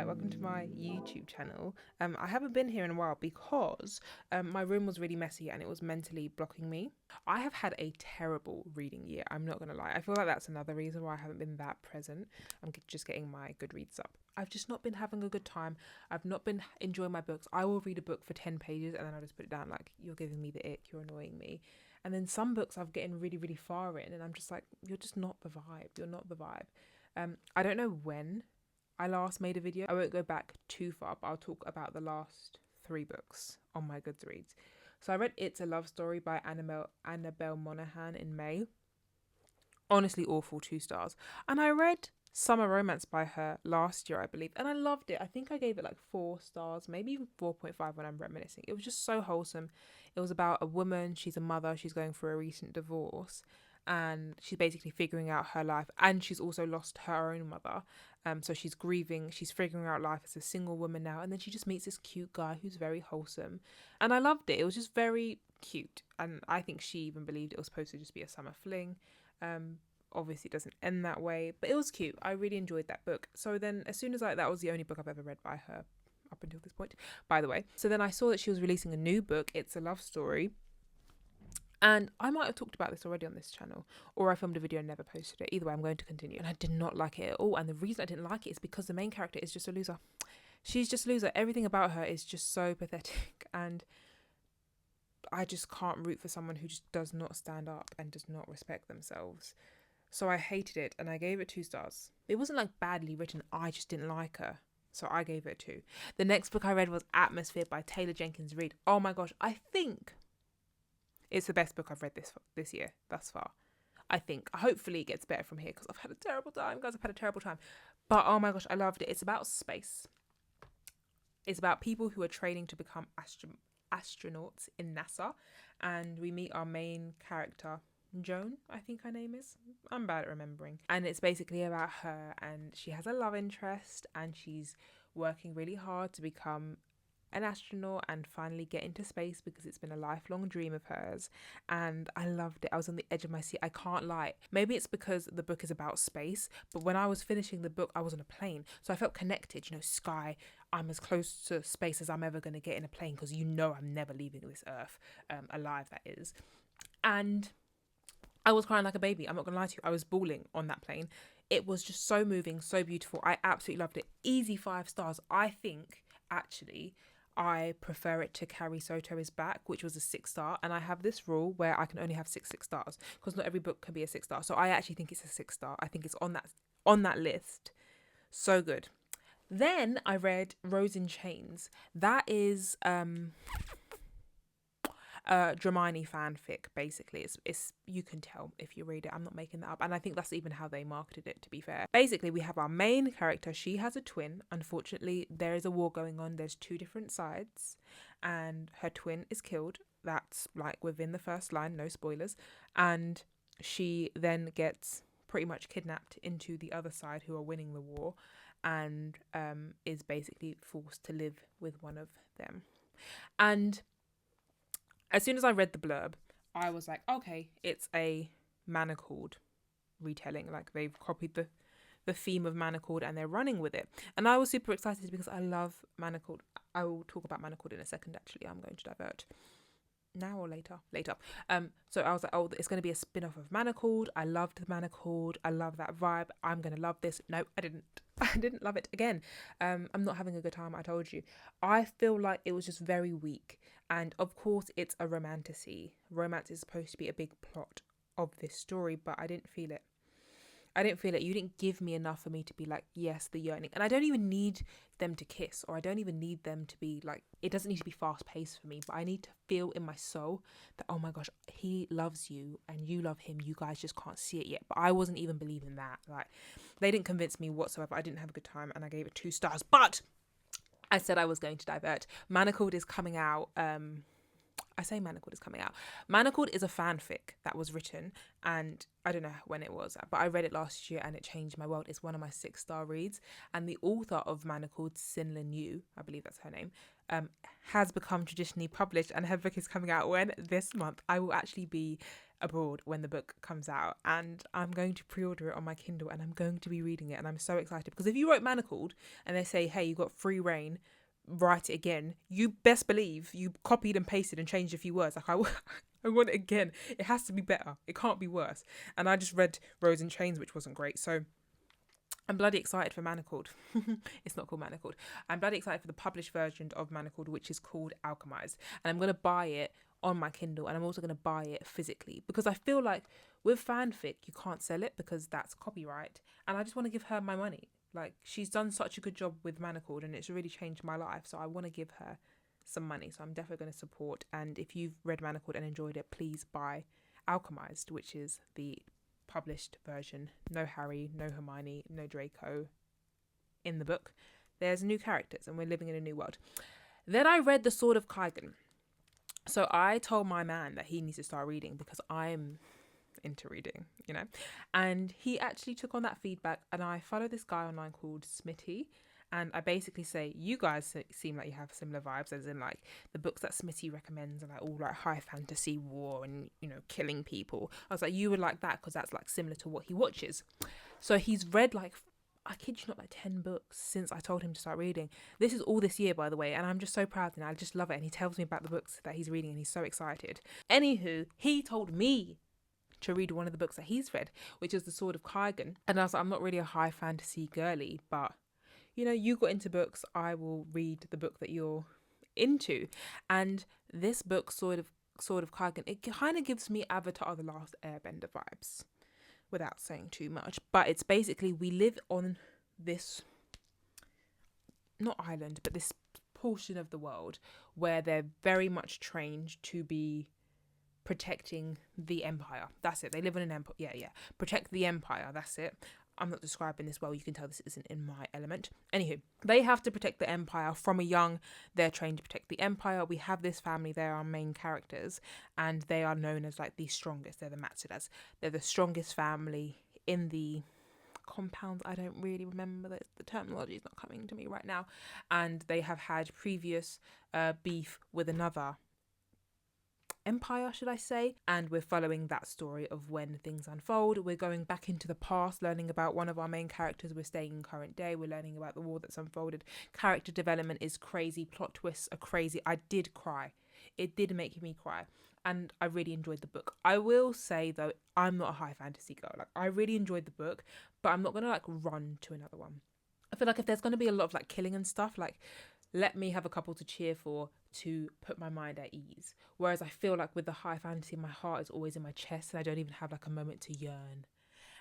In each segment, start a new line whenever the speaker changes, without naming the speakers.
welcome to my YouTube channel. I haven't been here in a while because my room was really messy and it was mentally blocking me. I have had a terrible reading year, I'm not gonna lie. I feel like that's another reason why I haven't been that present. I'm just getting my Goodreads up. I've just not been having a good time. I've not been enjoying my books. I will read a book for 10 pages and then I'll just put it down like, you're giving me the ick, you're annoying me. And then some books I've getting really, really far in and I'm just like, you're just not the vibe. You're not the vibe. I don't know when I last made a video. I won't go back too far, but I'll talk about the last 3 books on my Goodreads. So I read It's a Love Story by Annabelle Monaghan in May. Honestly awful, 2 stars. And I read Summer Romance by her last year, I believe, and I loved it. I think I gave it like 4 stars, maybe even 4.5 when I'm reminiscing. It was just so wholesome. It was about a woman, she's a mother, she's going through a recent divorce, and she's basically figuring out her life, and she's also lost her own mother. So she's grieving, she's figuring out life as a single woman now, and then she just meets this cute guy who's very wholesome, and I loved it. It was just very cute, and I think she even believed it was supposed to just be a summer fling. Obviously it doesn't end that way, but it was cute. I really enjoyed that book. So then as soon as that was the only book I've ever read by her up until this point, by the way. So then I saw that she was releasing a new book, It's a Love Story. And I might have talked about this already on this channel, or I filmed a video and never posted it. Either way, I'm going to continue. And I did not like it at all. And the reason I didn't like it is because the main character is just a loser. She's just a loser. Everything about her is just so pathetic. And I just can't root for someone who just does not stand up and does not respect themselves. So I hated it and I gave it 2 stars. It wasn't like badly written. I just didn't like her. So I gave it 2. The next book I read was Atmosphere by Taylor Jenkins Reid. Oh my gosh. I think it's the best book I've read this year thus far. I think. Hopefully it gets better from here because I've had a terrible time, guys. I've had a terrible time. But oh my gosh, I loved it. It's about space. It's about people who are training to become astronauts in NASA. And we meet our main character, Joan, I think her name is. I'm bad at remembering. And it's basically about her, and she has a love interest and she's working really hard to become an astronaut and finally get into space because it's been a lifelong dream of hers. And I loved it. I was on the edge of my seat. I can't lie. Maybe it's because the book is about space, but when I was finishing the book, I was on a plane. So I felt connected, sky. I'm as close to space as I'm ever going to get in a plane because I'm never leaving this earth, alive that is. And I was crying like a baby. I'm not going to lie to you. I was bawling on that plane. It was just so moving, so beautiful. I absolutely loved it. Easy 5 stars. I think, actually, I prefer it to Carrie Soto is Back, which was a 6 star. And I have this rule where I can only have 6 stars because not every book can be a 6 star. So I actually think it's a 6 star. I think it's on that list. So good. Then I read Rose in Chains. That is Dramini fanfic, basically. It's you can tell if you read it. I'm not making that up. And I think that's even how they marketed it, to be fair. Basically, we have our main character. She has a twin. Unfortunately, there is a war going on. There's 2 different sides and her twin is killed. That's like within the first line, no spoilers. And she then gets pretty much kidnapped into the other side who are winning the war, and is basically forced to live with one of them. And as soon as I read the blurb, I was like, okay, it's a Manacled retelling. Like, they've copied the theme of Manacled and they're running with it. And I was super excited because I love Manacled. I will talk about Manacled in a second, actually. I'm going to divert. Now or later? Later. So I was like, oh, it's going to be a spin-off of Manacled. I loved the Manacled. I love that vibe. I'm going to love this. No, I didn't. I didn't love it. Again, I'm not having a good time, I told you. I feel like it was just very weak. And of course, it's a romantasy. Romance is supposed to be a big plot of this story, but I didn't feel it. You didn't give me enough for me to be like, yes, the yearning. And I don't even need them to kiss, or I don't even need them to be like, it doesn't need to be fast paced for me, but I need to feel in my soul that, oh my gosh, he loves you and you love him. You guys just can't see it yet. But I wasn't even believing that. Like, they didn't convince me whatsoever. I didn't have a good time and I gave it 2 stars. But I said I was going to divert. Manacled is coming out. I say Manacled is coming out. Manacled is a fanfic that was written, and I don't know when it was, but I read it last year and it changed my world. It's one of my 6 star reads. And the author of Manacled, Sinlin Yu, I believe that's her name, has become traditionally published, and her book is coming out when? This month. I will actually be abroad when the book comes out, and I'm going to pre-order it on my Kindle, and I'm going to be reading it, and I'm so excited because if you wrote Manacled and they say, hey, you got free reign, write it again, you best believe you copied and pasted and changed a few words. Like I want it again. It has to be better. It can't be worse. And I just read Rose in Chains, which wasn't great, so I'm bloody excited for Manacled. It's not called Manacled. I'm bloody excited for the published version of Manacled, which is called Alchemized. And I'm going to buy it on my Kindle, and I'm also going to buy it physically because I feel like with fanfic, you can't sell it because that's copyright. And I just want to give her my money. Like, she's done such a good job with Manacled and it's really changed my life. So I want to give her some money. So I'm definitely going to support. And if you've read Manacled and enjoyed it, please buy Alchemized, which is the published version. No Harry, no Hermione, no Draco in the book. There's new characters and we're living in a new world. Then I read The Sword of Kaigan. So I told my man that he needs to start reading because I'm into reading, you know, and he actually took on that feedback. And I follow this guy online called Smitty, and I basically say, you guys seem like you have similar vibes, as in like the books that Smitty recommends are like all like high fantasy, war, and you know, killing people. I was like, you would like that because that's like similar to what he watches. So he's read like, I kid you not, like 10 books since I told him to start reading. This is all this year, by the way, and I'm just so proud and I just love it. And he tells me about the books that he's reading and he's so excited. Anywho, he told me to read one of the books that he's read, which is The Sword of Kaigan. And I was like, I'm not really a high fantasy girly, but you know, you got into books, I will read the book that you're into. And this book, Sword of Kaigan, it kind of gives me Avatar The Last Airbender vibes, without saying too much. But it's basically, we live on this, not island, but this portion of the world where they're very much trained to be protecting the empire. That's it. They live in an empire. Yeah. Protect the empire. That's it. I'm not describing this well. You can tell this isn't in my element. Anywho, they have to protect the empire from a young. They're trained to protect the empire. We have this family. They're our main characters, and they are known as like the strongest. They're the Matsudas. They're the strongest family in the compounds. I don't really remember the terminology is not coming to me right now. And they have had previous beef with another empire, should I say, and we're following that story of when things unfold. We're going back into the past, learning about one of our main characters. We're staying in current day. We're learning about the war that's unfolded. Character development is crazy. Plot twists are crazy. I did cry. It did make me cry, and I really enjoyed the book. I will say though, I'm not a high fantasy girl. Like, I really enjoyed the book, but I'm not gonna like run to another one. I feel like if there's gonna be a lot of like killing and stuff, like, let me have a couple to cheer for to put my mind at ease. Whereas I feel like with the high fantasy, my heart is always in my chest and I don't even have like a moment to yearn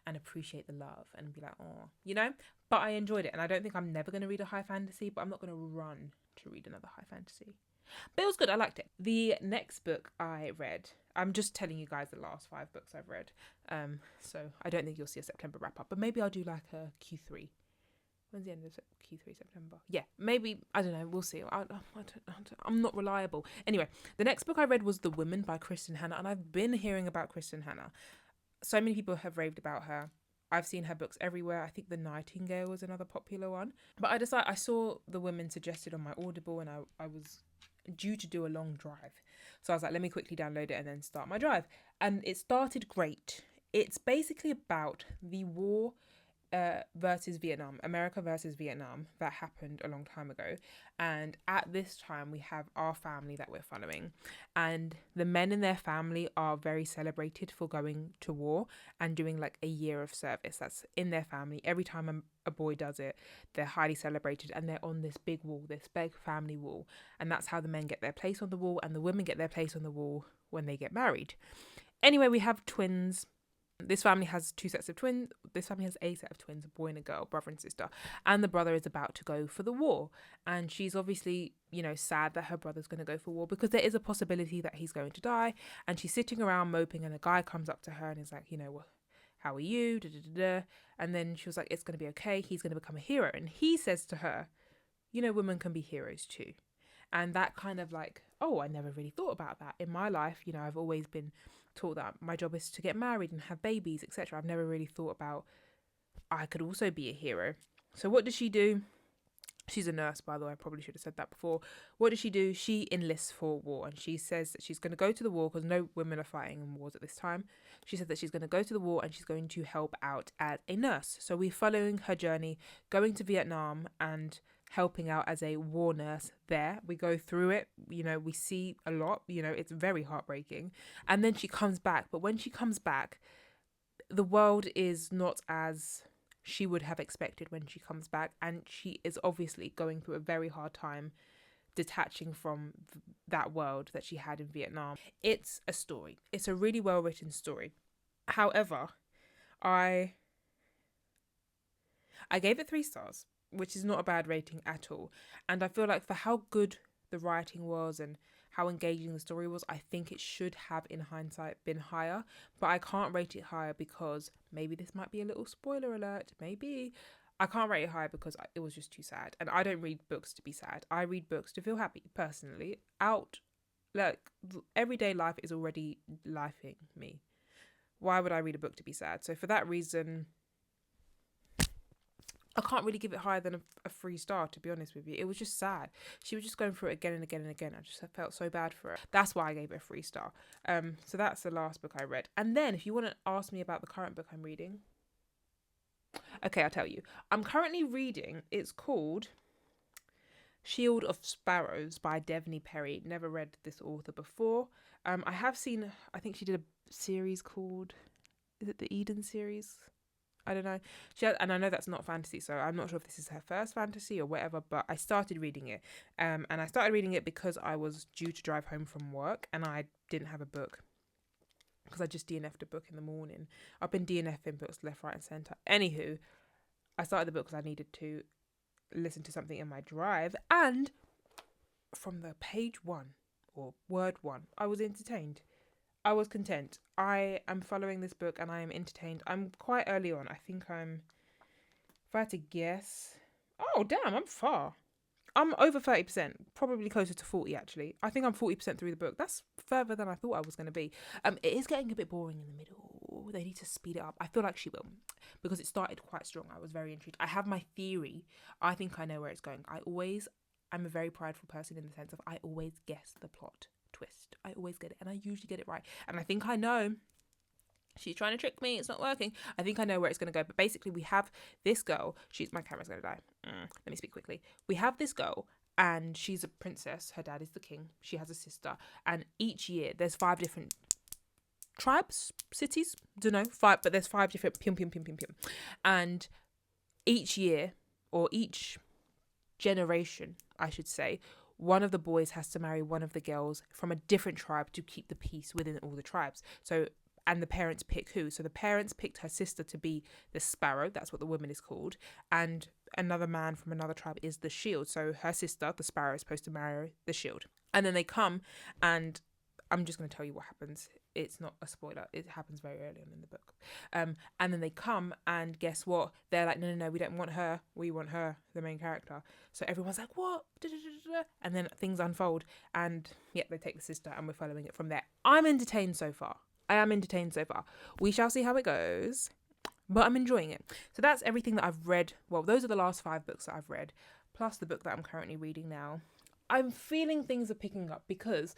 and appreciate the love and be like, oh, you know? But I enjoyed it, and I don't think I'm never going to read a high fantasy, but I'm not going to run to read another high fantasy. But it was good. I liked it. The next book I read, I'm just telling you guys the last 5 books I've read. So I don't think you'll see a September wrap up, but maybe I'll do like a Q3. When's the end of Q3? September. Yeah, maybe. I don't know. We'll see. I'm not reliable. Anyway, the next book I read was The Women by Kristen Hanna, and I've been hearing about Kristen Hanna. So many people have raved about her. I've seen her books everywhere. I think The Nightingale was another popular one. But I saw The Women suggested on my Audible, and I was due to do a long drive. So I was like, let me quickly download it and then start my drive. And it started great. It's basically about the war versus Vietnam, America versus Vietnam, that happened a long time ago. And at this time, we have our family that we're following. And the men in their family are very celebrated for going to war and doing like a year of service. That's in their family. Every time a boy does it, they're highly celebrated, and they're on this big wall, this big family wall. And that's how the men get their place on the wall, and the women get their place on the wall when they get married. Anyway, we have twins. This family has 2 sets of twins. This family has a set of twins, a boy and a girl, brother and sister. And the brother is about to go for the war. And she's obviously, sad that her brother's going to go for war because there is a possibility that he's going to die. And she's sitting around moping, and a guy comes up to her and is like, how are you? Da, da, da, da. And then she was like, it's going to be okay. He's going to become a hero. And he says to her, women can be heroes too. And that kind of like, oh, I never really thought about that. In my life, I've always been taught that my job is to get married and have babies, etc. I've never really thought about I could also be a hero. So what does she do? She's a nurse, by the way. I probably should have said that before. What does she do? She enlists for war, and she says that she's going to go to the war because no women are fighting in wars at this time. She said that she's going to go to the war and she's going to help out as a nurse. So we're following her journey, going to Vietnam and helping out as a war nurse there. We go through it, we see a lot, it's very heartbreaking. And then she comes back. But when she comes back, the world is not as she would have expected when she comes back, and she is obviously going through a very hard time detaching from that world that she had in Vietnam. It's a story. It's a really well written story. However, I gave it 3 stars, which is not a bad rating at all. And I feel like for how good the writing was and how engaging the story was, I think it should have, in hindsight, been higher. But I can't rate it higher because maybe this might be a little spoiler alert. Maybe. I can't rate it higher because it was just too sad. And I don't read books to be sad. I read books to feel happy, personally. Everyday life is already lifing me. Why would I read a book to be sad? So for that reason, I can't really give it higher than a 3 star, to be honest with you. It was just sad. She was just going through it again and again and again. I just felt so bad for her. That's why I gave it a 3 star. So that's the last book I read. And then if you want to ask me about the current book I'm reading, okay, I'll tell you. I'm currently reading, it's called Shield of Sparrows by Devney Perry. Never read this author before. I have seen, I think she did a series called, is it the Eden series? I don't know. And I know that's not fantasy, so I'm not sure if this is her first fantasy or whatever, but I started reading it. And I started reading it because I was due to drive home from work and I didn't have a book because I just DNF'd a book in the morning. I've been DNFing books left, right and centre. Anywho, I started the book because I needed to listen to something in my drive, and from the page 1 or word 1, I was entertained. I was content. I am following this book and I am entertained. I'm quite early on. I think if I had to guess, oh damn, I'm far. I'm over 30%, probably closer to 40 actually. I think I'm 40% through the book. That's further than I thought I was going to be. It is getting a bit boring in the middle. They need to speed it up. I feel like she will, because it started quite strong. I was very intrigued. I have my theory. I think I know where it's going. I'm a very prideful person in the sense of I always guess the plot twist. I always get it, and I usually get it right. And I think I know she's trying to trick me. It's not working. I think I know where it's going to go. But basically, we have this girl. My camera's going to die. Let me speak quickly. We have this girl, and she's a princess. Her dad is the king. She has a sister, and each year there's 5 different tribes, cities. Don't know 5, but there's 5 different and each year, or each generation, I should say, one of the boys has to marry one of the girls from a different tribe to keep the peace within all the tribes. So, and the parents pick who. So the parents picked her sister to be the sparrow. That's what the woman is called. And another man from another tribe is the shield. So her sister, the sparrow, is supposed to marry the shield. And then they come, and I'm just going to tell you what happens. It's not a spoiler. It happens very early on in the book. And then they come, and guess what? They're like, no, we don't want her. We want her, the main character. So everyone's like, what? And then things unfold. And yeah, they take the sister, and we're following it from there. I'm entertained so far. I am entertained so far. We shall see how it goes. But I'm enjoying it. So that's everything that I've read. Well, those are the last 5 books that I've read, plus the book that I'm currently reading now. I'm feeling things are picking up because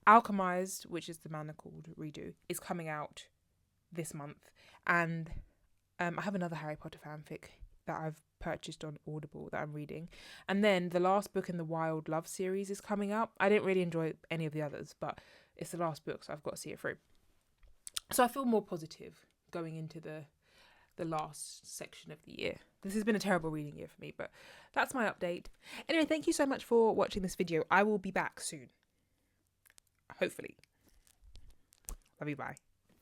Alchemized, which is the manner called Redo, is coming out this month. And I have another Harry Potter fanfic that I've purchased on Audible that I'm reading. And then the last book in the Wild Love series is coming out. I didn't really enjoy any of the others, but it's the last book, so I've got to see it through. So I feel more positive going into the last section of the year. This has been a terrible reading year for me, but that's my update. Anyway, thank you so much for watching this video. I will be back soon. Hopefully. Love you, bye.